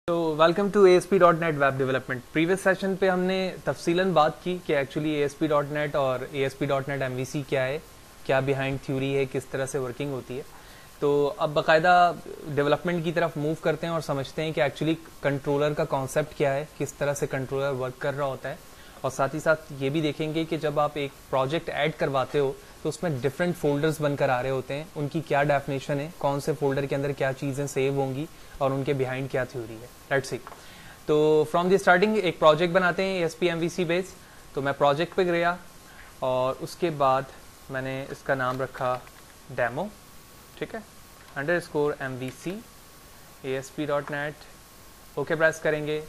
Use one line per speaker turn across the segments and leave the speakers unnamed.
तो welcome to ASP.NET web development. Previous session पे हमने तफसीलन बात की कि एक्चुअली ASP.NET और ASP.NET MVC क्या है, क्या बिहाइंड थ्योरी है, किस तरह से वर्किंग होती है। तो अब बाकायदा डेवलपमेंट की तरफ मूव करते हैं और समझते हैं कि एक्चुअली कंट्रोलर का कॉन्सेप्ट क्या है, किस तरह से कंट्रोलर वर्क कर रहा होता है। और साथ ही साथ ये भी देखेंगे कि जब आप एक प्रोजेक्ट ऐड करवाते हो तो उसमें डिफरेंट फोल्डर्स बनकर आ रहे होते हैं, उनकी क्या डेफिनेशन है, कौन से फोल्डर के अंदर क्या चीज़ें सेव होंगी और उनके बिहाइंड क्या थ्योरी है। Let's see. तो फ्रॉम द स्टार्टिंग एक प्रोजेक्ट बनाते हैं ASP MVC बेस। तो मैं प्रोजेक्ट पे गया और उसके बाद मैंने इसका नाम रखा डेमो, ठीक है, _MVC ASP.NET। ओके प्रेस करेंगे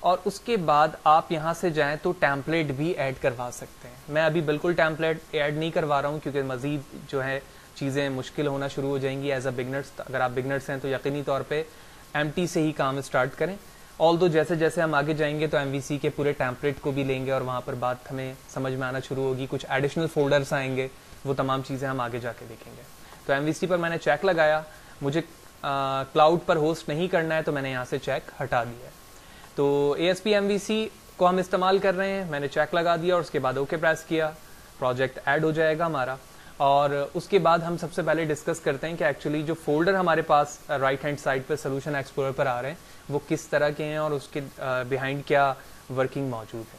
और उसके बाद आप यहाँ से जाएं तो टेम्पलेट भी ऐड करवा सकते हैं। मैं अभी बिल्कुल टेम्पलेट ऐड नहीं करवा रहा हूँ क्योंकि मज़ीद जो है चीज़ें मुश्किल होना शुरू हो जाएंगी एज अ बिगनर्स। अगर आप बिगनर्स हैं तो यकीनी तौर पे एम्प्टी से ही काम स्टार्ट करें। ऑल्दो जैसे जैसे हम आगे जाएंगे तो MVC के पूरे टेम्पलेट को भी लेंगे और वहाँ पर बात हमें समझ में आना शुरू होगी, कुछ एडिशनल फोल्डर्स आएंगे, वो तमाम चीज़ें हम आगे जाके देखेंगे। तो MVC पर मैंने चेक लगाया, मुझे क्लाउड पर होस्ट नहीं करना है तो मैंने यहाँ से चेक हटा दिया है। तो ASP MVC को हम इस्तेमाल कर रहे हैं, मैंने चेक लगा दिया और उसके बाद ओके प्रेस किया, प्रोजेक्ट ऐड हो जाएगा हमारा। और उसके बाद हम सबसे पहले डिस्कस करते हैं कि एक्चुअली जो फोल्डर हमारे पास राइट हैंड साइड पे सोल्यूशन एक्सप्लोरर पर आ रहे हैं वो किस तरह के हैं और उसके बिहाइंड क्या वर्किंग मौजूद है।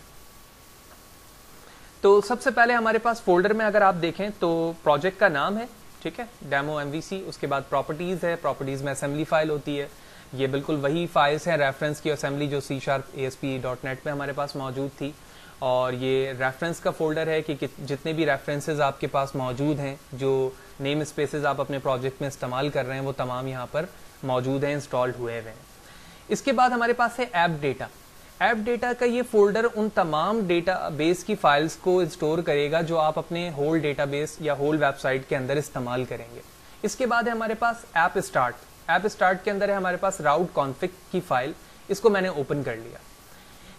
तो सबसे पहले हमारे पास फोल्डर में अगर आप देखें तो प्रोजेक्ट का नाम है, ठीक है, डेमो MVC। उसके बाद प्रॉपर्टीज है, प्रॉपर्टीज में असेंबली फाइल होती है। ये बिल्कुल वही फाइल्स हैं रेफरेंस की असेंबली जो C# ASP.NET पे हमारे पास मौजूद थी। और ये रेफरेंस का फोल्डर है कि जितने भी रेफरेंसेस आपके पास मौजूद हैं, जो नेम स्पेसेस आप अपने प्रोजेक्ट में इस्तेमाल कर रहे हैं, वो तमाम यहाँ पर मौजूद हैं, इंस्टॉल्ड हुए हैं। इसके बाद हमारे पास है ऐप डेटा। ऐप डेटा का ये फोल्डर उन तमाम डेटाबेस की फाइल्स को स्टोर करेगा जो आप अपने होल डेटाबेस या होल वेबसाइट के अंदर इस्तेमाल करेंगे। इसके बाद है हमारे पास ऐप स्टार्ट। ऐप स्टार्ट के अंदर है हमारे पास राउट कॉन्फिग की फाइल, इसको मैंने ओपन कर लिया।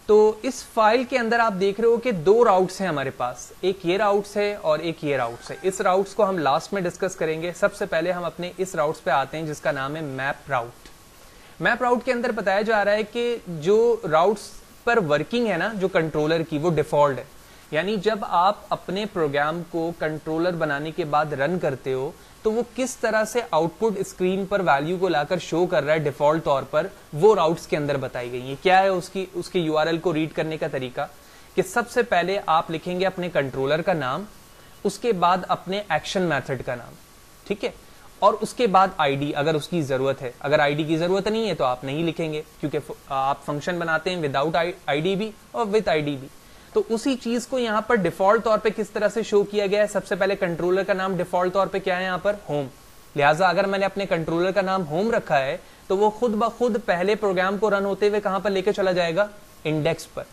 तो इस फाइल के अंदर आप देख रहे हो कि दो राउट्स हैं हमारे पास, एक ये राउट्स है और एक ये राउट्स है। इस राउट्स को हम लास्ट में डिस्कस करेंगे। सबसे पहले हम अपने इस राउट्स पे आते हैं जिसका नाम है मैप राउट। मैप राउट के अंदर बताया जा रहा है कि जो राउट्स पर वर्किंग है ना जो कंट्रोलर की, वो डिफॉल्ट है। यानी जब आप अपने प्रोग्राम को कंट्रोलर बनाने के बाद रन करते हो तो वो किस तरह से आउटपुट स्क्रीन पर वैल्यू को लाकर शो कर रहा है डिफॉल्ट तौर पर, वो राउट्स के अंदर बताई गई है। क्या है उसके URL को रीड करने का तरीका कि सबसे पहले आप लिखेंगे अपने कंट्रोलर का नाम, उसके बाद अपने एक्शन मेथड का नाम, ठीक है, और उसके बाद ID अगर उसकी जरूरत है। अगर ID की जरूरत नहीं है तो आप नहीं लिखेंगे क्योंकि आप फंक्शन बनाते हैं विदाउट ID भी और विद ID भी। तो उसी चीज को यहाँ पर डिफॉल्ट तौर पे किस तरह से शो किया गया है। सबसे पहले कंट्रोलर का नाम डिफॉल्ट तौर पे क्या है यहाँ पर, होम। लिहाजा अगर मैंने अपने कंट्रोलर का नाम होम रखा है तो वो खुद ब खुद पहले प्रोग्राम को रन होते हुए कहां पर लेके चला जाएगा, इंडेक्स पर।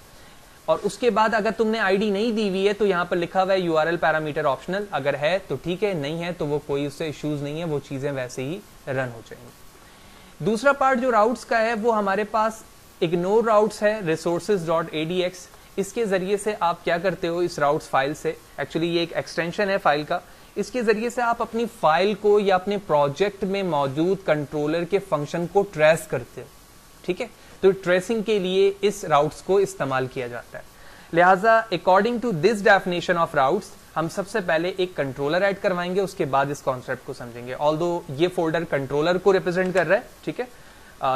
और उसके बाद अगर तुमने ID नहीं दी हुई है तो यहाँ पर लिखा हुआ है URL पैरामीटर ऑप्शनल, अगर है तो ठीक है, नहीं है तो वो कोई उससे इश्यूज नहीं है, वो चीजें वैसे ही रन हो जाएंगी। दूसरा पार्ट जो राउट्स का है वो हमारे पास इग्नोर राउट्स है, resources.adx। इसके जरिए से आप क्या करते हो, इस राउट्स फाइल से, एक्चुअली ये एक एक्सटेंशन है फाइल का, इसके जरिए से आप अपनी फाइल को या अपने प्रोजेक्ट में मौजूद कंट्रोलर के फंक्शन को ट्रेस करते हो, ठीक है। तो ट्रेसिंग के लिए इस राउट्स को इस्तेमाल किया जाता है। लिहाजा according to this definition of routes हम सबसे पहले एक कंट्रोलर ऐड करवाएंगे, उसके बाद इस कॉन्सेप्ट को समझेंगे। ऑल्दो ये फोल्डर कंट्रोलर को रिप्रेजेंट कर रहा है, ठीक है,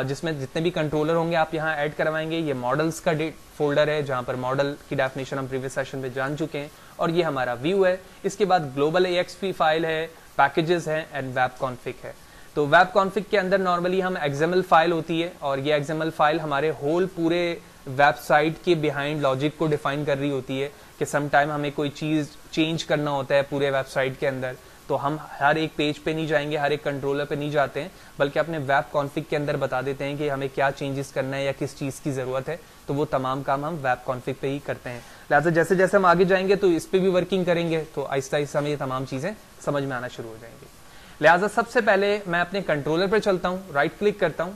जिसमें जितने भी कंट्रोलर होंगे आप यहाँ ऐड करवाएंगे। ये मॉडल्स का फोल्डर है जहां पर मॉडल की डेफिनेशन हम प्रीवियस सेशन में जान चुके हैं। और ये हमारा व्यू है। इसके बाद ग्लोबल AXP फाइल है, पैकेजेस हैं एंड वेब कॉन्फिग है। तो वेब कॉन्फिग के अंदर नॉर्मली हम XML फाइल होती है और ये XML फाइल हमारे होल पूरे वेबसाइट के बिहाइंड लॉजिक को डिफाइन कर रही होती है कि सम टाइम हमें कोई चीज चेंज करना होता है पूरे वेबसाइट के अंदर, तो हम हर एक पेज पे नहीं जाएंगे, हर एक कंट्रोलर पे नहीं जाते हैं, बल्कि अपने वेब कॉन्फिग के अंदर बता देते हैं कि हमें क्या चेंजेस करना है या किस चीज़ की ज़रूरत है। तो वो तमाम काम हम वेब कॉन्फिग पे ही करते हैं। लिहाजा जैसे जैसे हम आगे जाएंगे तो इस पर भी वर्किंग करेंगे, तो आहिस्ता आहिस्ता हमें ये तमाम चीज़ें समझ में आना शुरू हो जाएंगी। लिहाजा सबसे पहले मैं अपने कंट्रोलर पर चलता हूँ, राइट क्लिक करता हूँ,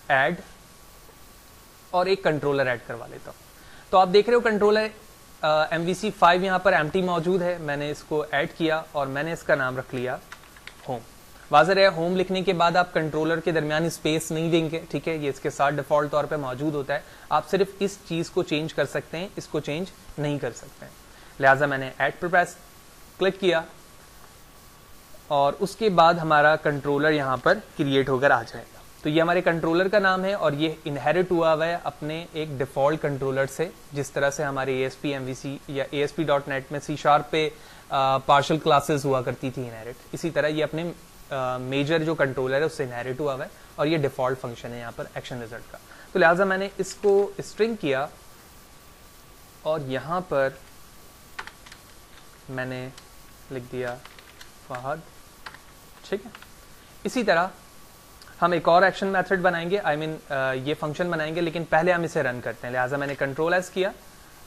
ऐड, और एक कंट्रोलर ऐड करवा लेता हूँ। तो आप देख रहे हो कंट्रोलर MVC5 यहाँ पर एम्प्टी मौजूद है। मैंने इसको ऐड किया और मैंने इसका नाम रख लिया होम। वाज़ेह है होम लिखने के बाद आप कंट्रोलर के दरमियान स्पेस नहीं देंगे, ठीक है, ये इसके साथ डिफॉल्ट तौर पे मौजूद होता है। आप सिर्फ इस चीज़ को चेंज कर सकते हैं, इसको चेंज नहीं कर सकते हैं। लिहाजा मैंने ऐड पर प्रेस क्लिक किया और उसके बाद हमारा कंट्रोलर यहाँ पर क्रिएट होकर आ जाएगा। तो ये हमारे कंट्रोलर का नाम है और ये इनहेरिट हुआ हुआ है अपने एक डिफ़ॉल्ट कंट्रोलर से, जिस तरह से हमारे ASP MVC या ASP.NET में C# पे पार्शल क्लासेस हुआ करती थी इनहेरिट, इसी तरह ये अपने मेजर जो कंट्रोलर है उससे इनहेरिट हुआ हुआ है और ये डिफ़ॉल्ट फंक्शन है यहाँ पर एक्शन रिजल्ट का। तो लिहाजा मैंने इसको स्ट्रिंग किया और यहाँ पर मैंने लिख दिया फहद, ठीक है। इसी तरह हम एक और एक्शन मेथड बनाएंगे, ये फंक्शन बनाएंगे, लेकिन पहले हम इसे रन करते हैं। लिहाजा मैंने कंट्रोल एस किया,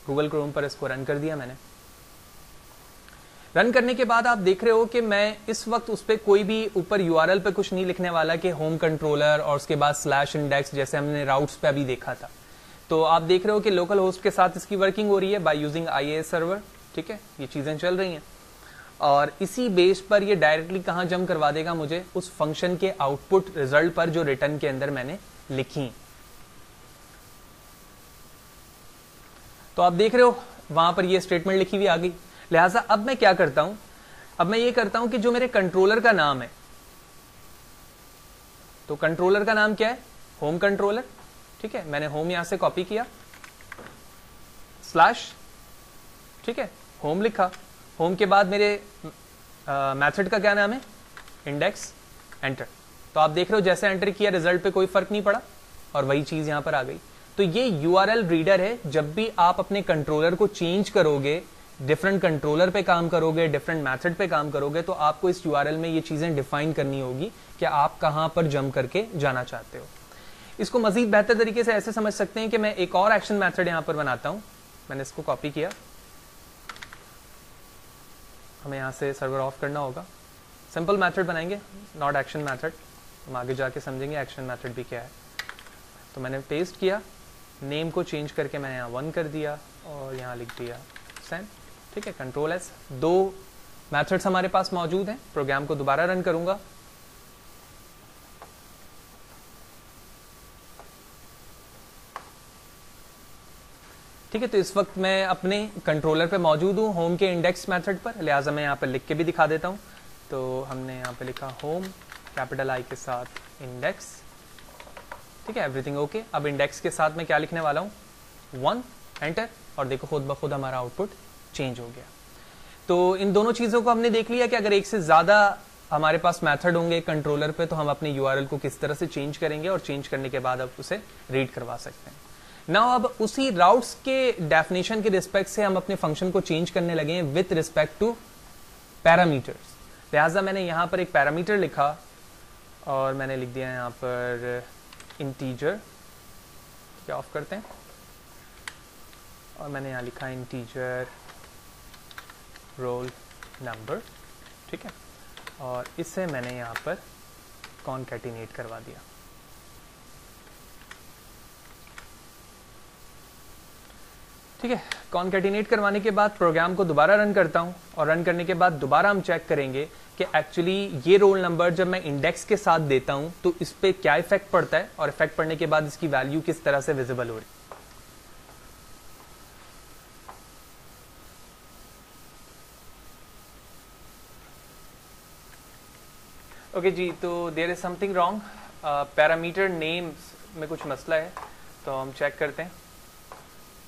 गूगल क्रोम पर इसको रन कर दिया मैंने। रन करने के बाद आप देख रहे हो कि मैं इस वक्त उस पर कोई भी ऊपर URL पे कुछ नहीं लिखने वाला कि होम कंट्रोलर और उसके बाद /index जैसे हमने राउट्स पे अभी देखा था। तो आप देख रहे हो कि लोकल होस्ट के साथ इसकी वर्किंग हो रही है बाय यूजिंग IIS सर्वर, ठीक है, ये चीजें चल रही हैं और इसी बेस पर ये डायरेक्टली कहां जंप करवा देगा मुझे, उस फंक्शन के आउटपुट रिजल्ट पर जो रिटर्न के अंदर मैंने लिखी। तो आप देख रहे हो वहां पर ये स्टेटमेंट लिखी हुई आ गई। लिहाजा अब मैं क्या करता हूं, अब मैं ये करता हूं कि जो मेरे कंट्रोलर का नाम है, तो कंट्रोलर का नाम क्या है, होम कंट्रोलर, ठीक है, मैंने होम यहां से कॉपी किया, स्लैश, ठीक है, होम लिखा। होम के बाद मेरे मेथड का क्या नाम है, इंडेक्स, एंटर। तो आप देख रहे हो जैसे एंटर किया रिजल्ट पे कोई फर्क नहीं पड़ा और वही चीज यहां पर आ गई। तो ये URL रीडर है, जब भी आप अपने कंट्रोलर को चेंज करोगे, डिफरेंट कंट्रोलर पे काम करोगे, डिफरेंट मेथड पे काम करोगे, तो आपको इस URL में ये चीजें डिफाइन करनी होगी कि आप कहां पर जंप करके जाना चाहते हो। इसको मजीद बेहतर तरीके से ऐसे समझ सकते हैं कि मैं एक और एक्शन मेथड यहां पर बनाता हूं। मैंने इसको कॉपी किया, हमें यहां से सर्वर ऑफ करना होगा। सिंपल मेथड बनाएंगे, नॉट एक्शन मेथड, हम आगे जाके समझेंगे एक्शन मेथड भी क्या है। तो मैंने पेस्ट किया, नेम को चेंज करके मैंने यहाँ 1 कर दिया और यहाँ लिख दिया सेंड, ठीक है, कंट्रोल एस। 2 मेथड्स हमारे पास मौजूद हैं। प्रोग्राम को दोबारा रन करूंगा, ठीक है। तो इस वक्त मैं अपने कंट्रोलर पे मौजूद हूँ, होम के इंडेक्स मेथड पर। लिहाजा मैं यहाँ पर लिख के भी दिखा देता हूँ। तो हमने यहाँ पे लिखा होम कैपिटल I के साथ इंडेक्स, ठीक है, एवरीथिंग ओके। अब इंडेक्स के साथ मैं क्या लिखने वाला हूँ, 1, एंटर, और देखो खुद ब खुद हमारा आउटपुट चेंज हो गया। तो इन दोनों चीज़ों को हमने देख लिया कि अगर एक से ज़्यादा हमारे पास मेथड होंगे कंट्रोलर पे, तो हम अपने URL को किस तरह से चेंज करेंगे और चेंज करने के बाद अब उसे रीड करवा सकते हैं। नाउ अब उसी राउट्स के डेफिनेशन के रिस्पेक्ट से हम अपने फंक्शन को चेंज करने लगे हैं विथ रिस्पेक्ट टू पैरामीटर्स। लिहाजा मैंने यहाँ पर एक पैरामीटर लिखा और मैंने लिख दिया यहाँ पर इंटीजर, क्या ऑफ करते हैं, और मैंने यहाँ लिखा इंटीजर रोल नंबर, ठीक है, और इससे मैंने यहाँ पर कॉनकैटिनेट करवा दिया। ठीक है, कॉनकैटिनेट करवाने के बाद प्रोग्राम को दोबारा रन करता हूं और रन करने के बाद दोबारा हम चेक करेंगे कि एक्चुअली ये रोल नंबर जब मैं इंडेक्स के साथ देता हूं तो इस पे क्या इफेक्ट पड़ता है और इफेक्ट पड़ने के बाद इसकी वैल्यू किस तरह से विजिबल हो रही है। ओके जी, तो there is something wrong, parameter names में कुछ मसला है, तो हम चेक करते हैं।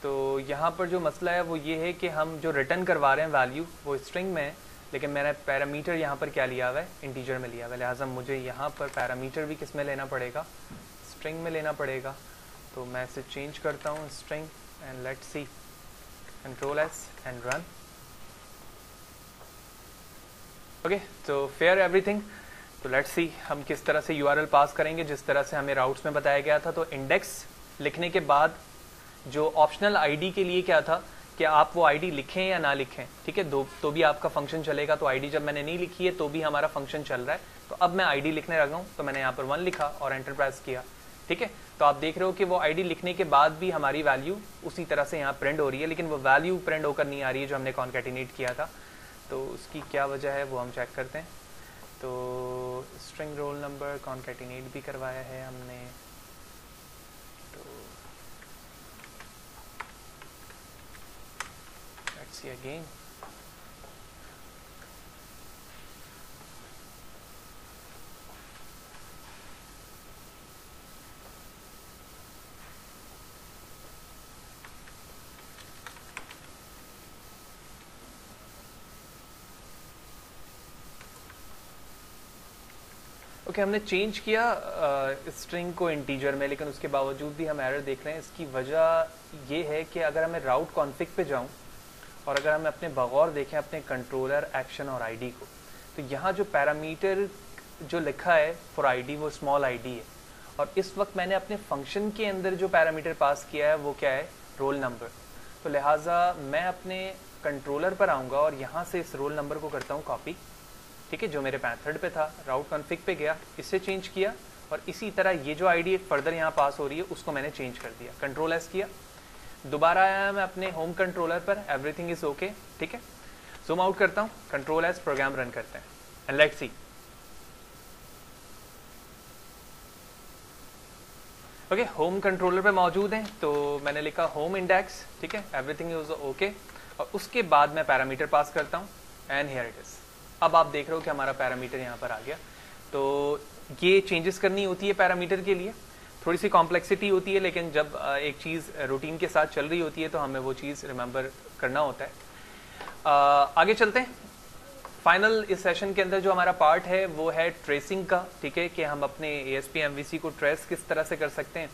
तो यहाँ पर जो मसला है वो ये है कि हम जो रिटर्न करवा रहे हैं वैल्यू वो स्ट्रिंग में है, लेकिन मैंने पैरामीटर यहाँ पर क्या लिया हुआ है, इंटीजर में लिया हुआ है। लिहाजा मुझे यहाँ पर पैरामीटर भी किस में लेना पड़ेगा, स्ट्रिंग में लेना पड़ेगा। तो मैं इसे चेंज करता हूँ string and let's see, control S and run. Okay, तो फेयर एवरीथिंग। तो लेट्स सी हम किस तरह से URL पास करेंगे जिस तरह से हमें राउट्स में बताया गया था। तो इंडेक्स लिखने के बाद जो ऑप्शनल आईडी के लिए क्या था कि आप वो आईडी लिखें या ना लिखें, ठीक है, तो भी आपका फंक्शन चलेगा। तो आईडी जब मैंने नहीं लिखी है तो भी हमारा फंक्शन चल रहा है। तो अब मैं आईडी लिखने लगा हूं, तो मैंने यहाँ पर 1 लिखा और एंटर प्रेस किया, ठीक है। तो आप देख रहे हो कि वो आईडी लिखने के बाद भी हमारी वैल्यू उसी तरह से यहाँ प्रिंट हो रही है, लेकिन वो वैल्यू प्रिंट होकर नहीं आ रही है जो हमने कॉनकैटिनेट किया था। तो उसकी क्या वजह है वो हम चेक करते हैं। तो स्ट्रिंग रोल नंबर कॉन्कैटिनेट भी करवाया है हमने। तो लेट्स सी अगेन। ओके, हमने चेंज किया स्ट्रिंग को इंटीजर में, लेकिन उसके बावजूद भी हम एरर देख रहे हैं। इसकी वजह ये है कि अगर मैं राउट कॉन्फ़िग पे जाऊं और अगर हम अपने बगौर देखें अपने कंट्रोलर एक्शन और आईडी को, तो यहाँ जो पैरामीटर जो लिखा है फॉर आईडी वो स्मॉल आईडी है, और इस वक्त मैंने अपने फंक्शन के अंदर जो पैरामीटर पास किया है वो क्या है, रोल नंबर। तो लिहाजा मैं अपने कंट्रोलर पर आऊँगा और यहाँ से इस रोल नंबर को करता हूँ कॉपी, ठीक है, जो मेरे मेथड पे था, राउट कॉन्फ़िग पे गया, इससे चेंज किया, और इसी तरह ये जो आईडी फर्दर यहाँ पास हो रही है उसको मैंने चेंज कर दिया, कंट्रोल एस किया, दोबारा आया मैं अपने होम कंट्रोलर पर, एवरीथिंग इज ओके, ठीक है। जूम आउट करता हूँ, कंट्रोल एस, प्रोग्राम रन करते हैं and let's see. Okay, home controller पे मौजूद हैं, तो मैंने लिखा होम इंडेक्स, ठीक है, एवरीथिंग इज ओके, और उसके बाद मैं पैरामीटर पास करता हूँ एंड हियर इट इज। अब आप देख रहे हो कि हमारा पैरामीटर यहाँ पर आ गया। तो ये चेंजेस करनी होती है पैरामीटर के लिए, थोड़ी सी कॉम्प्लेक्सिटी होती है, लेकिन जब एक चीज़ रूटीन के साथ चल रही होती है तो हमें वो चीज़ रिमेंबर करना होता है। आगे चलते हैं। फाइनल इस सेशन के अंदर जो हमारा पार्ट है वो है ट्रेसिंग का, ठीक है, कि हम अपने ASP/MVC को ट्रेस किस तरह से कर सकते हैं।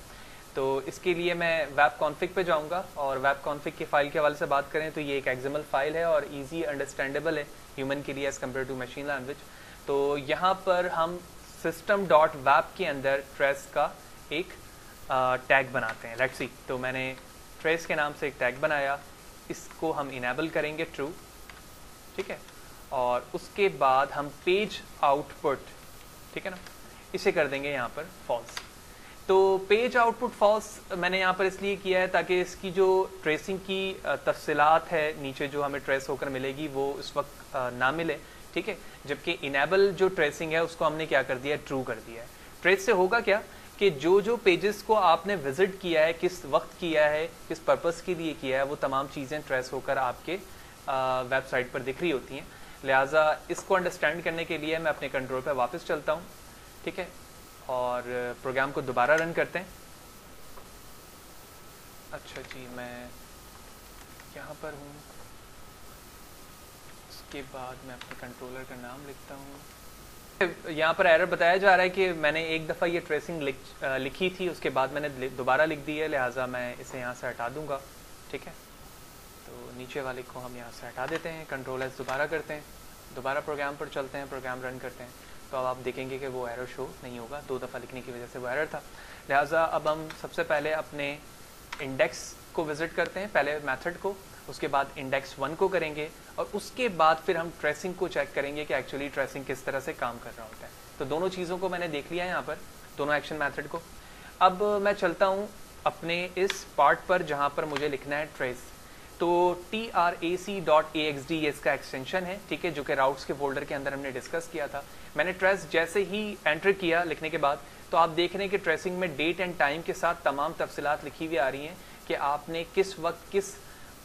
तो इसके लिए मैं वेब कॉन्फ़िग पे जाऊंगा, और वेब कॉन्फ़िग की फाइल के हवाले से बात करें तो ये एक XML फाइल है और इजी अंडरस्टैंडेबल है ह्यूमन के लिए as compare to machine language. तो यहाँ पर हम system.web के अंदर ट्रेस का एक टैग बनाते हैं। Let's see. तो मैंने ट्रेस के नाम से एक टैग बनाया, इसको हम इनेबल करेंगे ट्रू, ठीक है, और उसके बाद हम पेज आउटपुट, ठीक है ना, इसे कर देंगे यहाँ पर फॉल्स। तो पेज आउटपुट फॉल्स मैंने यहाँ पर इसलिए किया है ताकि इसकी जो ट्रेसिंग की तफसीलात है नीचे जो हमें ट्रेस होकर मिलेगी वो इस वक्त ना मिले, ठीक है, जबकि इनेबल जो ट्रेसिंग है उसको हमने क्या कर दिया, ट्रू कर दिया है। ट्रेस से होगा क्या कि जो जो पेजेस को आपने विजिट किया है, किस वक्त किया है, किस पर्पस के लिए किया है, वो तमाम चीज़ें ट्रेस होकर आपके वेबसाइट पर दिख रही होती हैं। लिहाजा इसको अंडरस्टैंड करने के लिए मैं अपने कंट्रोल पर वापस चलता हूँ, ठीक है, और प्रोग्राम को दोबारा रन करते हैं। अच्छा जी, मैं यहाँ पर हूँ, उसके बाद मैं अपने कंट्रोलर का नाम लिखता हूँ। यहाँ पर एरर बताया जा रहा है कि मैंने एक दफ़ा ये ट्रेसिंग लिखी थी, उसके बाद मैंने दोबारा लिख दी है, लिहाजा मैं इसे यहाँ से हटा दूँगा, ठीक है। तो नीचे वाले को हम यहाँ से हटा देते हैं, कंट्रोल एस दोबारा करते हैं, दोबारा प्रोग्राम पर चलते हैं, प्रोग्राम रन करते हैं। तो अब आप देखेंगे कि वो एरर शो नहीं होगा, दो दफ़ा लिखने की वजह से वो एरर था। लिहाजा अब हम सबसे पहले अपने इंडेक्स को विज़िट करते हैं, पहले मेथड को, उसके बाद इंडेक्स 1 को करेंगे, और उसके बाद फिर हम ट्रेसिंग को चेक करेंगे कि एक्चुअली ट्रेसिंग किस तरह से काम कर रहा होता है। तो दोनों चीज़ों को मैंने देख लिया है यहाँ पर, दोनों एक्शन मेथड को। अब मैं चलता हूँ अपने इस पार्ट पर जहाँ पर मुझे लिखना है ट्रेस। तो trac.axd ये इसका एक्सटेंशन है, ठीक है, जो कि राउट्स के फोल्डर के अंदर हमने डिस्कस किया था। मैंने ट्रेस जैसे ही एंटर किया लिखने के बाद, तो आप देख रहे हैं कि ट्रेसिंग में डेट एंड टाइम के साथ तमाम तफसीलात लिखी हुई आ रही हैं कि आपने किस वक्त किस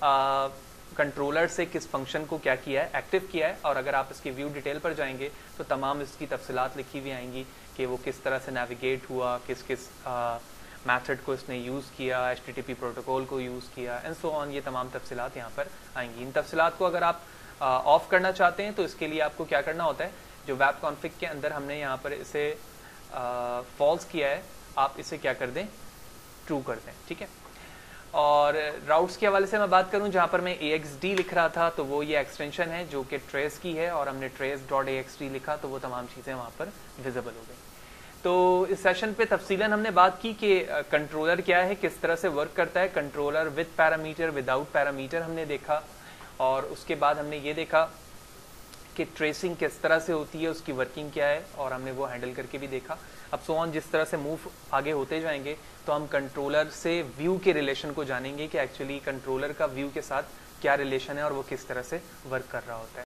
कंट्रोलर से किस फंक्शन को क्या किया है, एक्टिव किया है। और अगर आप इसकी व्यू डिटेल पर जाएंगे तो तमाम इसकी तफसीलात लिखी हुई आएंगी कि वो किस तरह से नेविगेट हुआ, किस किस मेथड को इसने यूज़ किया, HTTP प्रोटोकॉल को यूज़ किया, एंड सो ऑन। ये तमाम तफसीलात यहाँ पर आएंगी। इन तफसीलात को अगर आप ऑफ करना चाहते हैं तो इसके लिए आपको क्या करना होता है, जो वेब कॉन्फ़िग के अंदर हमने यहाँ पर इसे फॉल्स किया है, आप इसे क्या कर दें, ट्रू कर दें, ठीक है। और राउट्स के हवाले से मैं बात करूं, जहां पर मैं AXD लिख रहा था, तो वो ये एक्सटेंशन है जो कि ट्रेस की है, और हमने trace.axd लिखा तो वो तमाम चीज़ें वहां पर विजिबल हो गई। तो इस सेशन पे तफसीलन हमने बात की कि कंट्रोलर क्या है, किस तरह से वर्क करता है, controller with parameter, without parameter हमने देखा, और उसके बाद हमने ये देखा कि ट्रेसिंग किस तरह से होती है, उसकी वर्किंग क्या है, और हमने वो हैंडल करके भी देखा। अब सो ऑन जिस तरह से मूव आगे होते जाएंगे तो हम कंट्रोलर से व्यू के रिलेशन को जानेंगे कि एक्चुअली कंट्रोलर का व्यू के साथ क्या रिलेशन है और वो किस तरह से वर्क कर रहा होता है।